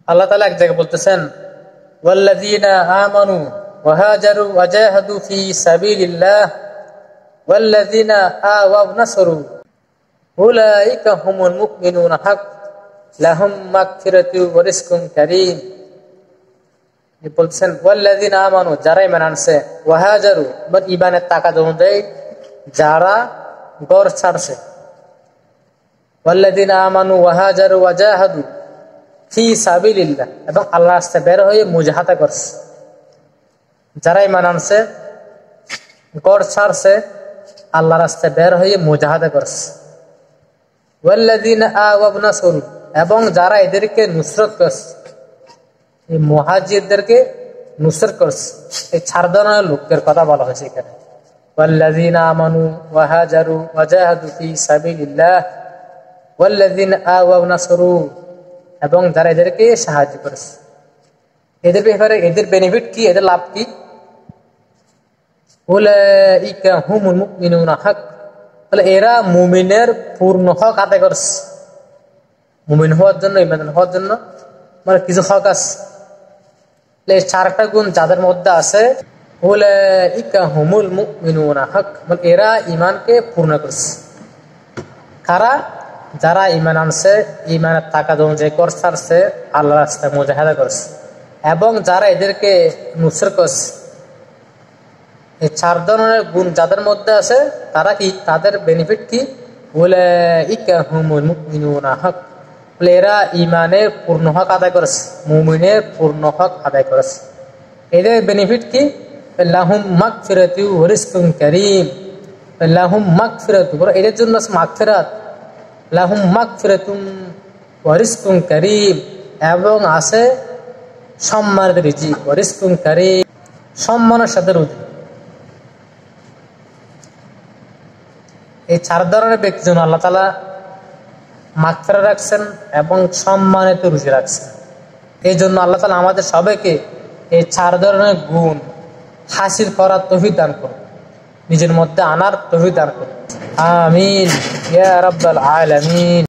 আল্লাহ তাআলা এক জায়গায় বলতেছেন, ওয়াল্লাযীনা আমানু ওয়া হাজারু ওয়া জাহাদু ফি সাবিলিল্লাহ ওয়াল্লাযীনা আওয়াও নাসরু উলাইকা হুমুল মুমিনুনা হাক লাহুম মাগফিরাতু ওয়া রিজকুন কারীম। বলছেন ওয়াল্লাযীনা আমানু, যারা ঈমান আনছে, ওয়া হাজারু বা ঈমানের তাকাদ অনুযায়ী যারা ঘর ছাড়ছে, ওয়াল্লাযীনা আমানু ওয়া হাজারু ওয়া জাহাদু ফি সাবিলিল্লাহ, এবং আল্লাহর রাস্তায় বের হয়ে মুজাহাদা করছে। যারা ঈমান আনছে, ঘর ছাড়ছে, আল্লাহর রাস্তায় বের হয়ে মুজাহাদা করছে। ওয়াল্লাযীনা আওয়াও নাসরু, এবং যারা এদেরকে নুসরত করছে, এই মুহাজিরদেরকে নুসরত করছে। এই 4 ধরনের লোকের কথা বলা হয়েছে এখানে। ওয়াল্লাযীনা আমানু ওয়া হাজারু ওয়া জাহাদু ফি সাবিলিল্লাহ ওয়াল্লাযীনা আওয়াও নাসরু, এবং যারা এদেরকে সাহায্য করেছে। এদের ব্যাপারে এদের বেনিফিট কি, এদের লাভ কি? উলাইকা হুমুল মুমিনুনা হাক, তাহলে এরা মুমিনের পূর্ণ হক আদায় করছে। মুমিন হওয়ার জন্য, ঈমান হওয়ার জন্য মানে কিছু হক আছে। এই 4টা গুণ যাদের মধ্যে আছে, উলাইকা হুমুল মুমিনুনা হাক, মানে এরা ঈমানকে পূর্ণ করছে। কারা? যারা ঈমান আনছে, ঈমানের তাকাদ অনুযায়ী কর ছাড়ছে, আল্লাহর রাস্তায় মুজাহাদা করছে, এবং যারা এদেরকে নুসরত করছে। এই 4 ধরনের গুণ যাদের মধ্যে আছে, তারা কি, তাদের বেনিফিট কি? উলাইকা হুমুল মুমিনুনা হাক, এরা ঈমানের পূর্ণ হক আদায় করেছে, মুমিনের পূর্ণ হক আদায় করেছে। এদের বেনিফিট কি? লাহুম মাগফিরাতু ওয়া রিজকুন কারীম। লাহুম মাগফিরাতু, এদের জন্য মাগফিরাত, লাহুম মাগফিরাতুম ওয়া রিজকুন কারীম, এবং আছে সম্মানিত রিজিক, ওয়া রিজকুন কারীম, সম্মানের সাথে রুজি। এই 4 ধরনের ব্যক্তির জন্য আল্লাহ তাআলা মাগফিরাত রাখছেন এবং সম্মানিত রুজি রাখছেন। এই জন্য আল্লাহ তাআলা আমাদের সবাইকে এই 4 ধরনের গুণ হাসিল করার তৌফিক দান করুন, নিজের মধ্যে আনার তৌফিক দান করুন। আমিন ইয়া রাব্বাল আলামিন।